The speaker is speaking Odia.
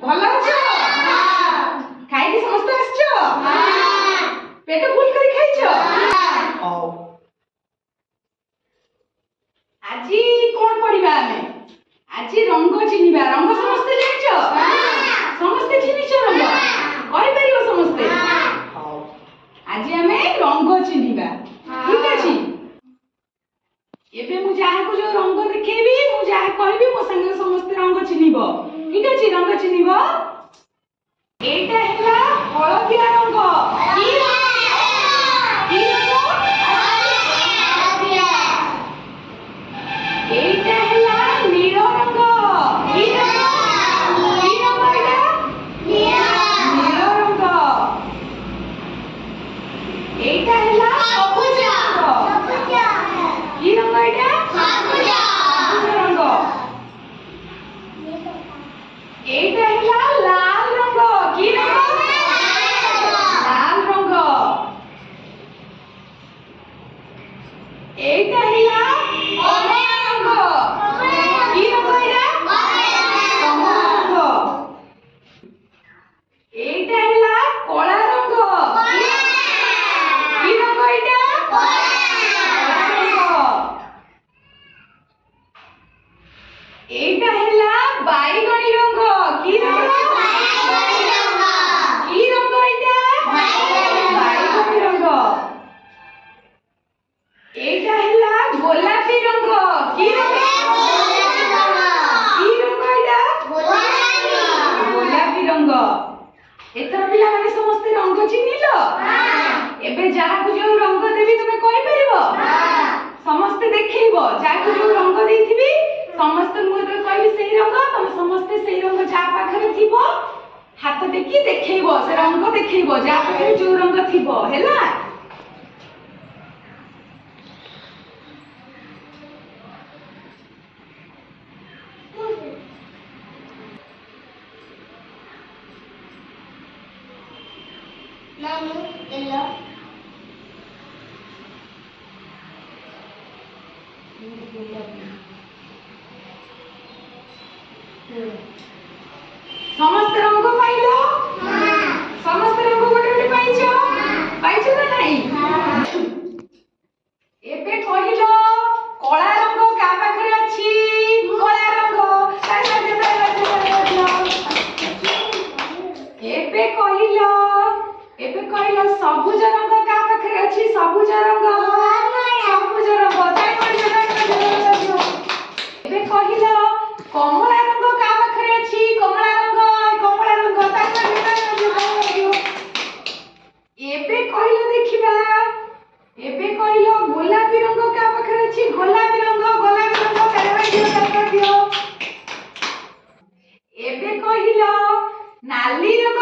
ଭଲ ଅଛ? ଖାଇକି ସମସ୍ତେ ଆସିଛ? ପେଟ ଫୁଲ କରି ଖାଇଛ? ହଉ। ଆଜି କଣ ପଢିବା ଆମେ? ଆଜି ରଙ୍ଗ ଚିହ୍ନିବା। ରଙ୍ଗ ସମସ୍ତେ ଜାଣିଛ? ସମସ୍ତେ ଚିହ୍ନିଛ ରଙ୍ଗ? କହିପାରିବ ସମସ୍ତେ? ହଉ। ଆଜି ଆମେ ରଙ୍ଗ ଚିହ୍ନିବା। ଠିକ ଅଛି? ଏବେ ମୁଁ ଯାହାକୁ ଯୋଉ ରଙ୍ଗ ଦେଖେଇବି, ମୁଁ ଯାହା କହିବି ମୋ ସାଙ୍ଗରେ ସମସ୍ତେ ରଙ୍ଗ ଚିହ୍ନିବ। ଠିକ ଅଛି? ରଙ୍ଗ ଚିହ୍ନିବ। ଏଇଟା ହେଲା ହଳଦିଆ ରଙ୍ଗ। କି ରଙ୍ଗ? ଏଇଟା ହେଲା ନୀଳ ରଙ୍ଗ। କି ରଙ୍ଗ? କି ରଙ୍ଗ ଏଇଟା? ନୀଳ ରଙ୍ଗ। ଏଇଟା ହେଲା ସବୁଜ ରଙ୍ଗ। କି ରଙ୍ଗ ଏଇଟା? ସବୁଜ ରଙ୍ଗ। ଏଇଟା ହେଲା ଲାଲ ରଙ୍ଗ। କି ରଙ୍ଗ? ଲାଲ ରଙ୍ଗ। ଏଇଟା ହେଲା କମଳା ରଙ୍ଗ। କି ରଙ୍ଗ ଏଇଟା? କମଳା ରଙ୍ଗ। ଏଇଟା ହେଲା କଳା ରଙ୍ଗ। କି ରଙ୍ଗ ଏଇଟା? କଳା ରଙ୍ଗ। ଏଇଟା ହେଲା ବାଇଗଣୀ ରଙ୍ଗ। କି ରଙ୍ଗ? କି ରଙ୍ଗ ଏଇଟା? ବାଇଗଣୀ ରଙ୍ଗ। ଏଇଟା ହେଲା ଗୋଲାପୀ ରଙ୍ଗ। କି ରଙ୍ଗ? କି ରଙ୍ଗ ଏଇଟା? ଗୋଲାପୀ ରଙ୍ଗ। ଏଥର ପିଲାମାନେ ସମସ୍ତେ ରଙ୍ଗ ଚିହ୍ନିଲ? ଏବେ ଯାହାକୁ ଯୋଉ ରଙ୍ଗ ଦେବି ତମେ କହିପାରିବ? ସମସ୍ତେ ଦେଖେଇବ। ଯାହାକୁ ଯୋଉ ରଙ୍ଗ ଦେଇଥିବି ସମସ୍ତେ ମୁଁ ଯେତେବେଳେ କହିବି ସେଇ ରଙ୍ଗ, ତମେ ସମସ୍ତେ ସେଇ ରଙ୍ଗ ଯାହା ପାଖରେ ଥିବ ହାତ ଟେକି ଦେଖେଇବ। ସେ ରଙ୍ଗ ଦେଖେଇବ ଯାହା ପାଖରେ ଯୋଉ ରଙ୍ଗ ଥିବ। ହେଲା? ସମସ୍ତେ ରଙ୍ଗ ପାଇଲ? ସମସ୍ତେ ରଙ୍ଗ ଗୋଟେ ଗୋଟେ ପାଇଛ? ପାଇଛ ନା ନାହିଁ? ଏବେ କହିଲ କଳା ରଙ୍ଗ କାହା ପାଖରେ ଅଛି? କଳା ରଙ୍ଗ। ଏବେ କହିଲ ସବୁଜ ରଙ୍ଗ କାହା ପାଖରେ ଅଛି? ସବୁଜ ରଙ୍ଗ। ସବୁଜ ରଙ୍ଗ। ଏବେ କହିଲ କମଳା ରଙ୍ଗ କାହା ପାଖରେ ଅଛି? କମଳା ରଙ୍ଗ। କମଳା ରଙ୍ଗ। ଏବେ କହିଲ ଦେଖିବା। ଏବେ କହିଲ ଗୋଲାପୀ ରଙ୍ଗ କାହା ପାଖରେ ଅଛି? ଗୋଲାପୀ ରଙ୍ଗ। ଗୋଲାପୀ ରଙ୍ଗ। ଏବେ କହିଲ ନାଲି ରଙ୍ଗ